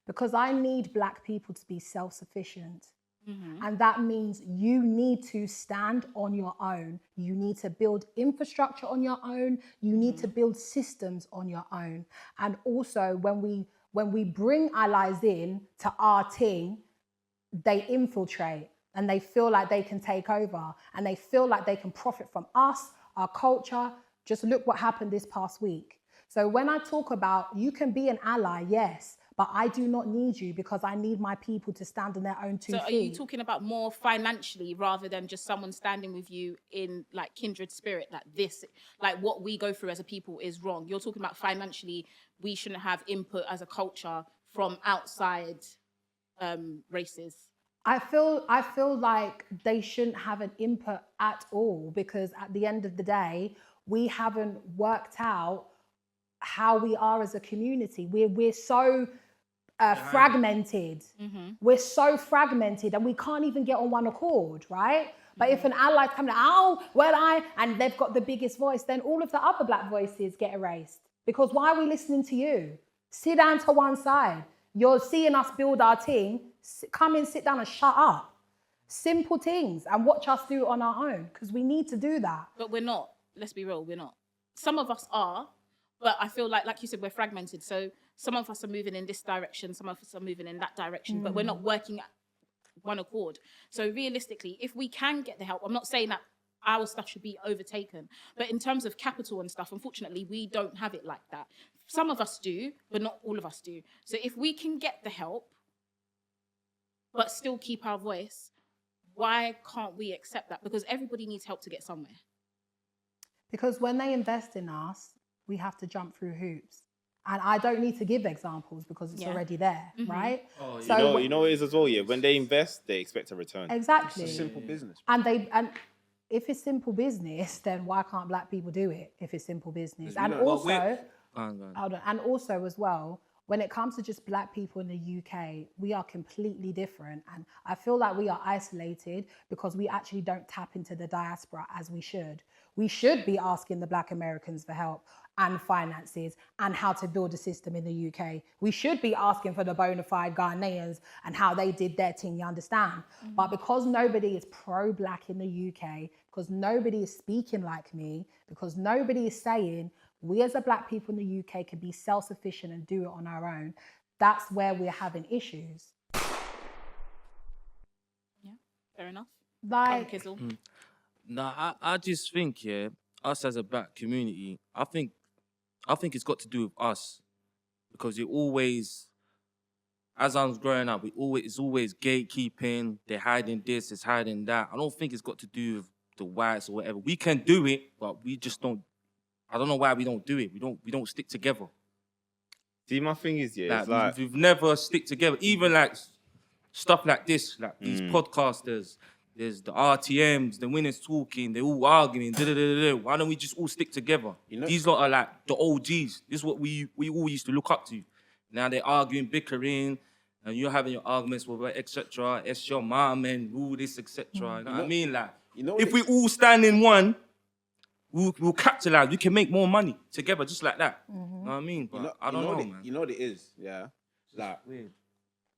because I need Black people to be self-sufficient. And that means you need to stand on your own. You need to build infrastructure on your own. You need to build systems on your own. And also when we bring allies in to our team, they infiltrate and they feel like they can take over and they feel like they can profit from us, our culture. Just look what happened this past week. So when I talk about you can be an ally, yes, but I do not need you because I need my people to stand on their own 2 feet. So are you talking about more financially rather than just someone standing with you in like kindred spirit, like this, like what we go through as a people is wrong? You're talking about financially, we shouldn't have input as a culture from outside races. I feel like they shouldn't have an input at all because at the end of the day, we haven't worked out how we are as a community. We're so fragmented. We're so fragmented and we can't even get on one accord, right? But if an ally's coming, and they've got the biggest voice, then all of the other Black voices get erased. Because why are we listening to you? Sit down to one side. You're seeing us build our team. Come in, sit down and shut up. Simple things and watch us do it on our own because we need to do that. But we're not. Let's be real, we're not. Some of us are, but I feel like you said, we're fragmented. So some of us are moving in this direction, some of us are moving in that direction, but we're not working at one accord. So realistically, if we can get the help, I'm not saying that our stuff should be overtaken, but in terms of capital and stuff, unfortunately, we don't have it like that. Some of us do, but not all of us do. So if we can get the help, but still keep our voice, why can't we accept that? Because everybody needs help to get somewhere. Because when they invest in us, we have to jump through hoops. And I don't need to give examples because it's already there, right? Oh, so you know it is as well, yeah. When they invest, they expect a return. Exactly. It's a simple business. And if it's simple business, then why can't Black people do it if it's simple business? And also, and also as well, when it comes to just Black people in the UK, we are completely different. And I feel like we are isolated because we actually don't tap into the diaspora as we should. We should be asking the Black Americans for help and finances and how to build a system in the UK. We should be asking for the bona fide Ghanaians and how they did their thing, you understand? But because nobody is pro-Black in the UK, because nobody is speaking like me, because nobody is saying we as a Black people in the UK can be self-sufficient and do it on our own, that's where we're having issues. Yeah, fair enough. Like, Kizzle. Nah, I just think, yeah, us as a Black community, I think it's got to do with us. Because it always, as I was growing up, it's always gatekeeping, they're hiding this, it's hiding that. I don't think it's got to do with the whites or whatever. We can do it, but we just don't. I don't know why we don't do it. We don't stick together. See, my thing is, yeah, it's like we've never stick together. Even like stuff like this, like these podcasters, there's the RTMs, the winners talking, they're all arguing. Why don't we just all stick together? You know, these lot are like the OGs. This is what we all used to look up to. Now they're arguing, bickering, and you're having your arguments with etc. It's your mom and all this, etc. You know what I mean? Like, if we all stand in one, we'll capitalize. We can make more money together, just like that. You know what I mean? But I don't know, man. You know what it is, yeah? Like,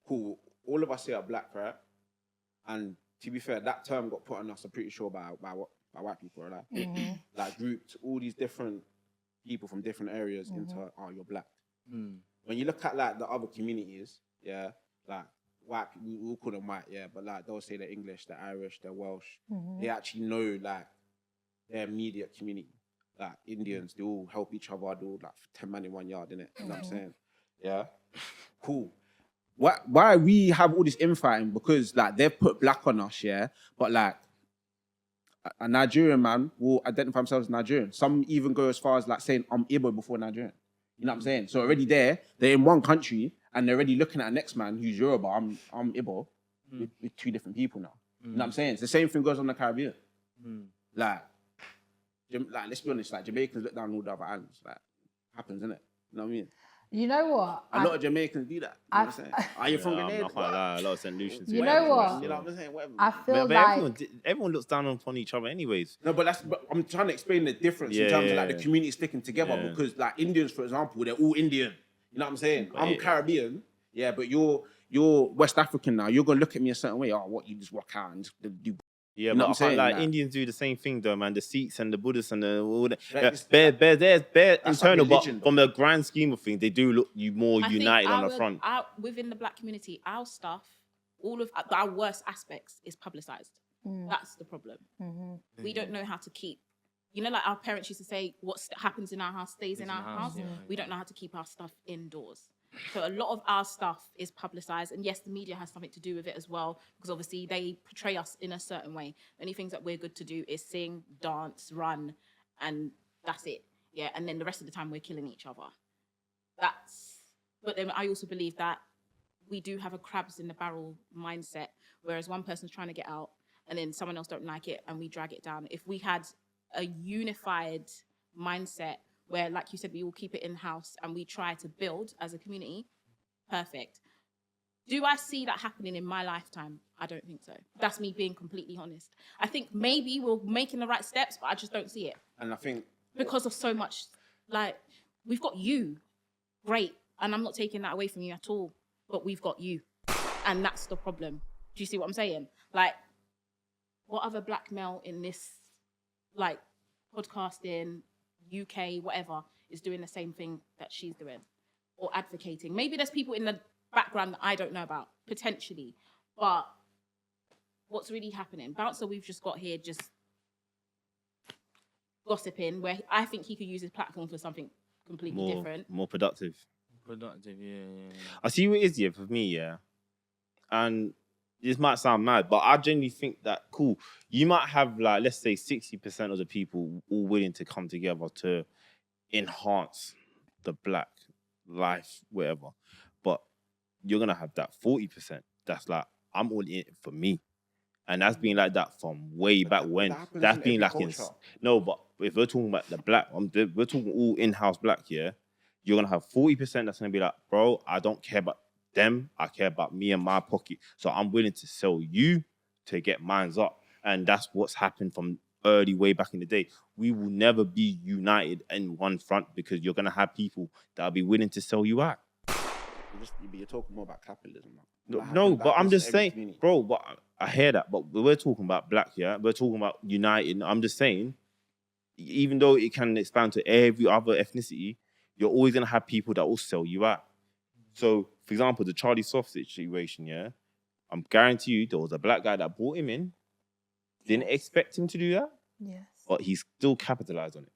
cool. All of us here are Black, right? And to be fair, that term got put on us, I'm pretty sure, by white people, right? Like, grouped all these different people from different areas into, you're Black. When you look at, like, the other communities, yeah, like, white, we all call them white, yeah, but, like, they'll say they're English, they're Irish, they're Welsh. They actually know, like, their immediate community. Like, Indians, they all help each other, they all, like, 10 men in 1 yard, innit? You know what I'm saying? Yeah? Cool. Why we have all this infighting? Because, like, they've put Black on us, yeah? But, like, a Nigerian man will identify themselves as Nigerian. Some even go as far as, like, saying, I'm Igbo before Nigerian. You know what I'm saying? So already they're in one country, and they're already looking at the next man who's Yoruba. I'm Igbo, with two different people now. You know what I'm saying? It's the same thing goes on in the Caribbean. Like, let's be honest, like, Jamaicans look down all the other islands. Like, happens, innit? You know what I mean? You know what? A lot of Jamaicans do that. You know what I'm saying? Are you from Grenada? I'm not gonna lie, a lot of St. Lucians. You know what? You know what I'm saying? Whatever. I feel like everyone looks down upon each other anyways. No, but I'm trying to explain the difference in terms of, like, the community sticking together, because, like, Indians, for example, they're all Indian. You know what I'm saying? I'm Caribbean, Yeah, but you're West African now. You're gonna look at me a certain way. Oh, what, you just walk out and just do. Yeah, You know but what I'm saying? like Like- Indians do the same thing though, man. The Sikhs and the Buddhists and the all that. Like Yeah, this- there's bare That's internal, like religion, but from the grand scheme of things, they do look you more I think united on the front. within the black community, our stuff, all of our worst aspects is publicized. That's the problem. We don't know how to keep, you know, like our parents used to say, what happens in our house stays in our house. Yeah. We don't know how to keep our stuff indoors. So a lot of our stuff is publicized, and yes, the media has something to do with it as well, because obviously they portray us in a certain way. The only things that we're good to do is sing, dance, run, and that's it. Yeah, and then the rest of the time we're killing each other. But then I also believe that we do have a crabs in the barrel mindset, whereas one person's trying to get out and then someone else don't like it and we drag it down. If we had a unified mindset where, like you said, we all keep it in-house and we try to build as a community, perfect. Do I see that happening in my lifetime? I don't think so. That's me being completely honest. I think maybe we're making the right steps, but I just don't see it. And I think Because of so much, like, we've got you, great, and I'm not taking that away from you at all, but we've got you, and that's the problem. Do you see what I'm saying? Like, what other black male in this, like, podcasting, UK, whatever, is doing the same thing that she's doing or advocating? Maybe there's people in the background that I don't know about, potentially, but what's really happening? Bouncer, we've just got here just gossiping, where I think he could use his platform for something completely different. More productive. Yeah. I see what it is, yeah, for me, yeah. And this might sound mad, but I genuinely think that, cool, you might have, like, let's say 60% of the people all willing to come together to enhance the black life, whatever. But you're going to have that 40% that's like, I'm all in it for me. And that's been like that from way back when. That's been like in... No, but if we're talking about the black, we're talking all in-house black, yeah? You're going to have 40% that's going to be like, bro, I don't care about them. I care about me and my pocket. So I'm willing to sell you to get mines up. And that's what's happened from early way back in the day. We will never be united in one front because you're going to have people that'll be willing to sell you out. You're talking more about capitalism, man. No, but I'm just saying, bro, but I hear that, but we're talking about black, yeah? We're talking about united. I'm just saying, even though it can expand to every other ethnicity, you're always going to have people that will sell you out. So, for example, the Charlie Soft situation, yeah? I'm guarantee you there was a black guy that brought him in, didn't expect him to do that, Yes, but he still capitalized on it.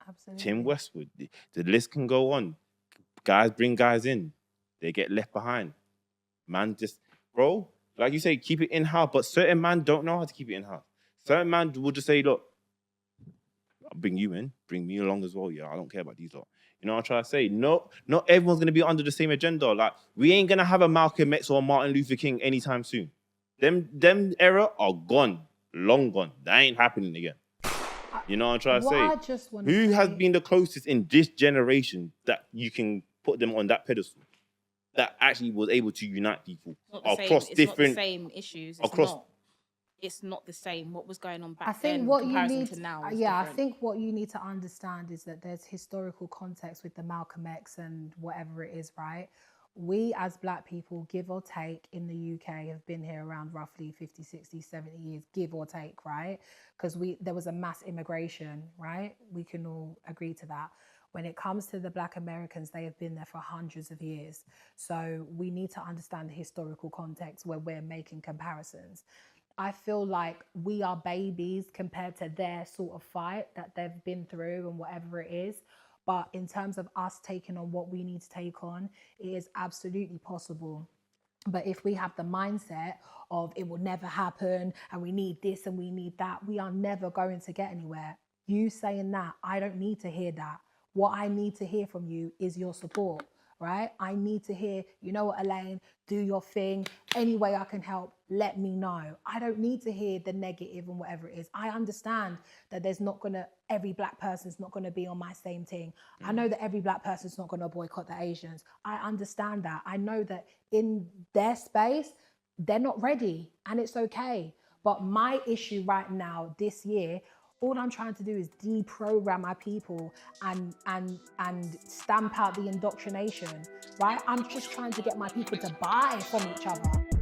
absolutely. Tim Westwood, the list can go on. Guys bring guys in, they get left behind. Man, just, bro, like you say, keep it in-house, but certain man don't know how to keep it in-house. Certain man will just say, look, I'll bring you in, bring me along as well, yeah, I don't care about these lot. You know what I'm trying to say? No, not everyone's going to be under the same agenda. Like, we ain't going to have a Malcolm X or a Martin Luther King anytime soon. Them era are gone, long gone. That ain't happening again. You know what I'm trying to say? I just want to Who say, has been the closest in this generation that you can put them on that pedestal that actually was able to unite people across It's different... not the same issues. It's not the same. What was going on back I think then what in you comparison need, to now is I different. think what you need to understand is that there's historical context with the Malcolm X and whatever it is, right? We as black people, give or take, in the UK have been here around roughly 50, 60, 70 years, give or take, right? Because there was a mass immigration, right? We can all agree to that. When it comes to the black Americans, they have been there for hundreds of years. So we need to understand the historical context where we're making comparisons. I feel like we are babies compared to their sort of fight that they've been through and whatever it is. But in terms of us taking on what we need to take on, it is absolutely possible. But if we have the mindset of it will never happen and we need this and we need that, we are never going to get anywhere. You saying that, I don't need to hear that. What I need to hear from you is your support, right? I need to hear, you know what, Elaine, do your thing. Any way I can help, let me know. I don't need to hear the negative and whatever it is. I understand that every black person's not gonna be on my same thing. I know that every black person's not gonna boycott the Asians. I understand that. I know that in their space, they're not ready and it's okay. But my issue right now, this year, All I'm trying to do is deprogram my people and stamp out the indoctrination, right? I'm just trying to get my people to buy from each other.